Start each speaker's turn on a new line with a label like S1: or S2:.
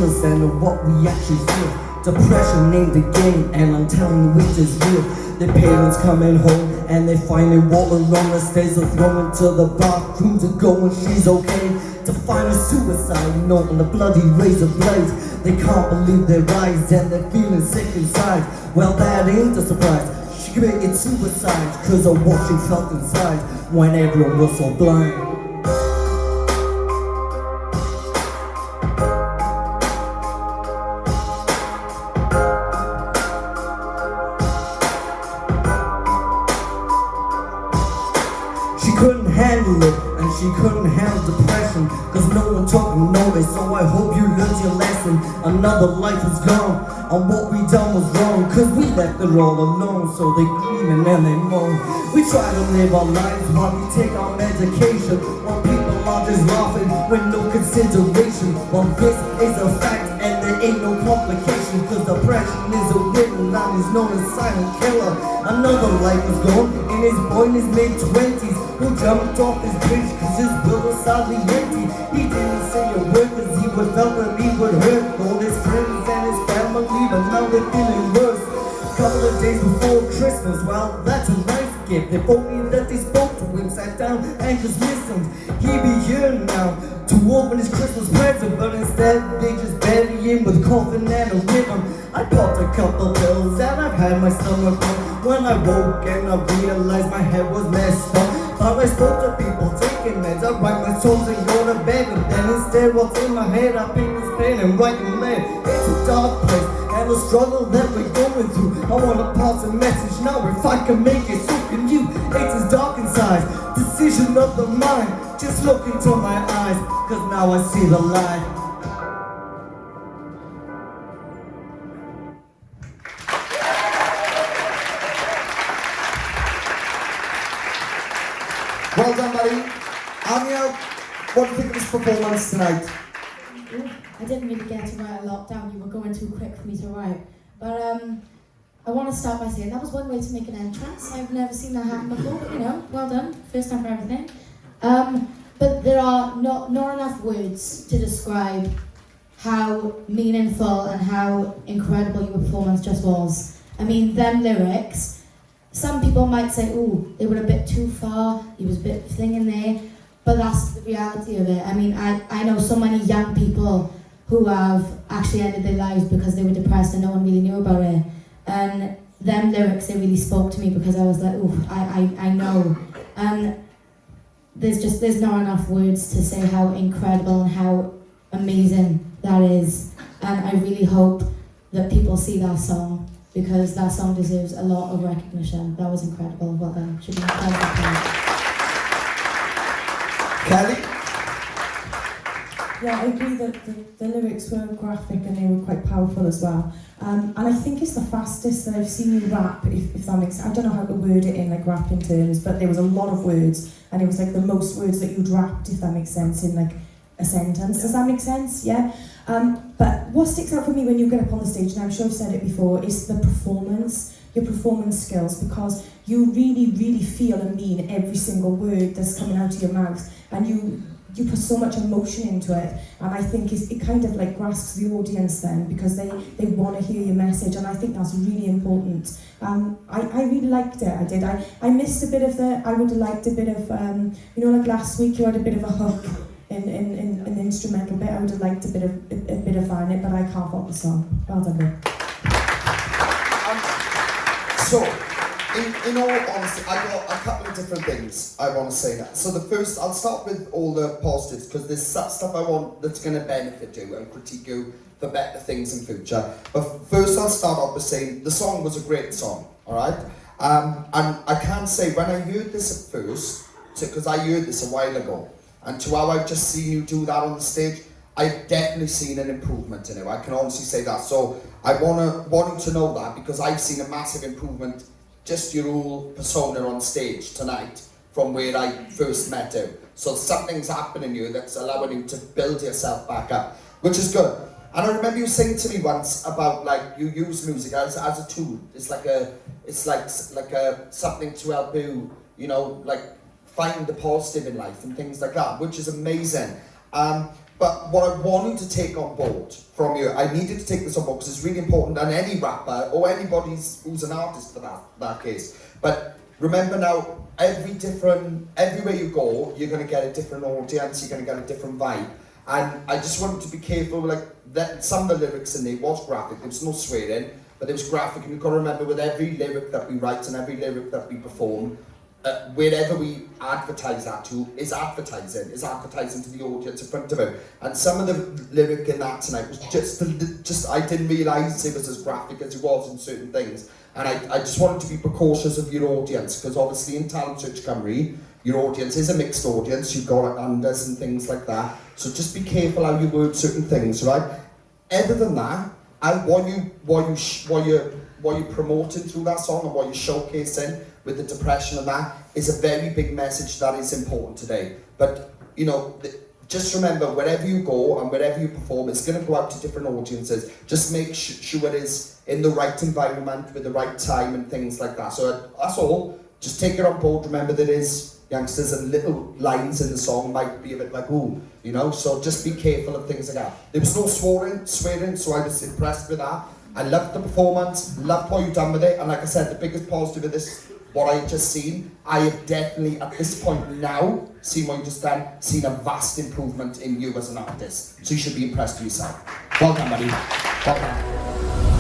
S1: understand of what we actually feel. Depression ain't the game, and I'm telling you it is real. Their parents coming home and they finding water on the stairs. They're thrown into the bathroom to go and she's okay. To find a suicide note on the bloody razor blades. They can't believe their eyes and they're feeling sick inside. Well, that ain't a surprise. She committed suicide cause of what she felt inside when everyone was so blind. She couldn't handle it, and she couldn't handle depression, cause no one took notice. So I hope you learned your lesson. Another life is gone, and what we done was wrong, cause we left her all alone. So they grieving and they moan. We try to live our lives while we take our medication, while people are just laughing with no consideration. Well, this is a fact and there ain't no complication, cause depression is a written and is known as silent killer. Another life is gone, and his boy in his mid-20s who jumped off his bridge cause his will was sadly empty. He didn't say a word cause he would felt that he would hurt all his friends and his family, but now they're feeling worse. Couple of days before Christmas, well, that's a nice gift. If only that they spoke to him, sat down and just listened, he'd be here now to open his Christmas present, but instead they just bury him with coffin and a ribbon. I popped a couple pills and I've had my stomach pump. When I woke and I realized my head was messed up, thought I spoke to people taking meds. I write my songs and go to bed, but then instead what's in my head, I pick this pen and write in lead. It's a dark place and the struggle that we're going through. I wanna pass a message now, if I can make it, so can you. It's as dark inside, decision of the mind. Just look into my eyes, cause now I see the light.
S2: Well done, buddy. Anya, what do you think of this performance tonight?
S3: I didn't really get to write a lot down. You were going too quick for me to write. But I want to start by saying that was one way to make an entrance. I've never seen that happen before, but you know, well done. First time for everything. But there are not enough words to describe how meaningful and how incredible your performance just was. I mean, them lyrics, some people might say, oh, they were a bit too far, he was a bit thing in there, but that's the reality of it. I mean, I know so many young people who have actually ended their lives because they were depressed and no one really knew about it. And them lyrics, they really spoke to me because I was like, oh, I know. And there's not enough words to say how incredible and how amazing that is. And I really hope that people see that song, because that song deserves a lot of recognition. That was incredible. Well done. Should be incredible.
S2: Kelly?
S4: Yeah, I agree that the lyrics were graphic and they were quite powerful as well. And I think it's the fastest that I've seen you rap, if that makes sense. I don't know how to word it in like rapping terms, but there was a lot of words, and it was like the most words that you'd rapped, if that makes sense, in like a sentence. Does that make sense? Yeah. But what sticks out for me when you get up on the stage, and I'm sure I've said it before, is the performance, your performance skills, because you really, really feel and mean every single word that's coming out of your mouth, and you put so much emotion into it, and I think it kind of like grasps the audience then, because they want to hear your message, and I think that's really important. I really liked it, I did. I missed a bit of I would have liked a bit of, you know, like last week you had a bit of a hook in an instrumental bit. I would have liked a bit of that in it, but I can't fault the song. Well done, Bill.
S2: So, in all honesty, I've got a couple of different things I want to say now. So the first, I'll start with all the positives, because there's stuff I want that's going to benefit you and critique you for better things in future. But first I'll start off by saying the song was a great song, alright? And I can say, when I heard this at first, because I heard this a while ago, and to how I've just seen you do that on the stage, I've definitely seen an improvement in it. I can honestly say that. So I want you to know that, because I've seen a massive improvement, just your whole persona on stage tonight from where I first met you. So something's happening you that's allowing you to build yourself back up, which is good. And I remember you saying to me once about like you use music as a tool. It's like something to help you, you know, like find the positive in life and things like that, which is amazing. But But what I wanted to take on board from you, I needed to take this on board because it's really important, and any rapper or anybody who's an artist for that case. But remember now, everywhere you go, you're going to get a different audience, you're going to get a different vibe. And I just wanted to be careful, like that some of the lyrics in there was graphic, there was no swearing, but there was graphic, and you've got to remember with every lyric that we write and every lyric that we perform, wherever we advertise that to is advertising to the audience in front of it. And some of the lyric in that tonight was just I didn't realise it was as graphic as it was in certain things. And I just wanted to be precautious of your audience, because obviously in Talent Search Cymru, your audience is a mixed audience, you've got unders and things like that. So just be careful how you word certain things, right? Other than that, what you're promoting through that song and what you're showcasing with the depression and that is a very big message that is important today. But you know, just remember, wherever you go and wherever you perform, it's going to go out to different audiences. Just make sure it is in the right environment with the right time and things like that. So that's all. Just take it on board. Remember there is youngsters and little lines in the song might be a bit like, ooh, you know, so just be careful of things like that. There was no swearing, so I was impressed with that. I loved the performance, loved what you've done with it, and like I said, the biggest positive of this, what I just seen, I have definitely, at this point now, seen what you just done, seen a vast improvement in you as an artist. So you should be impressed with yourself. Well done, buddy. Well done.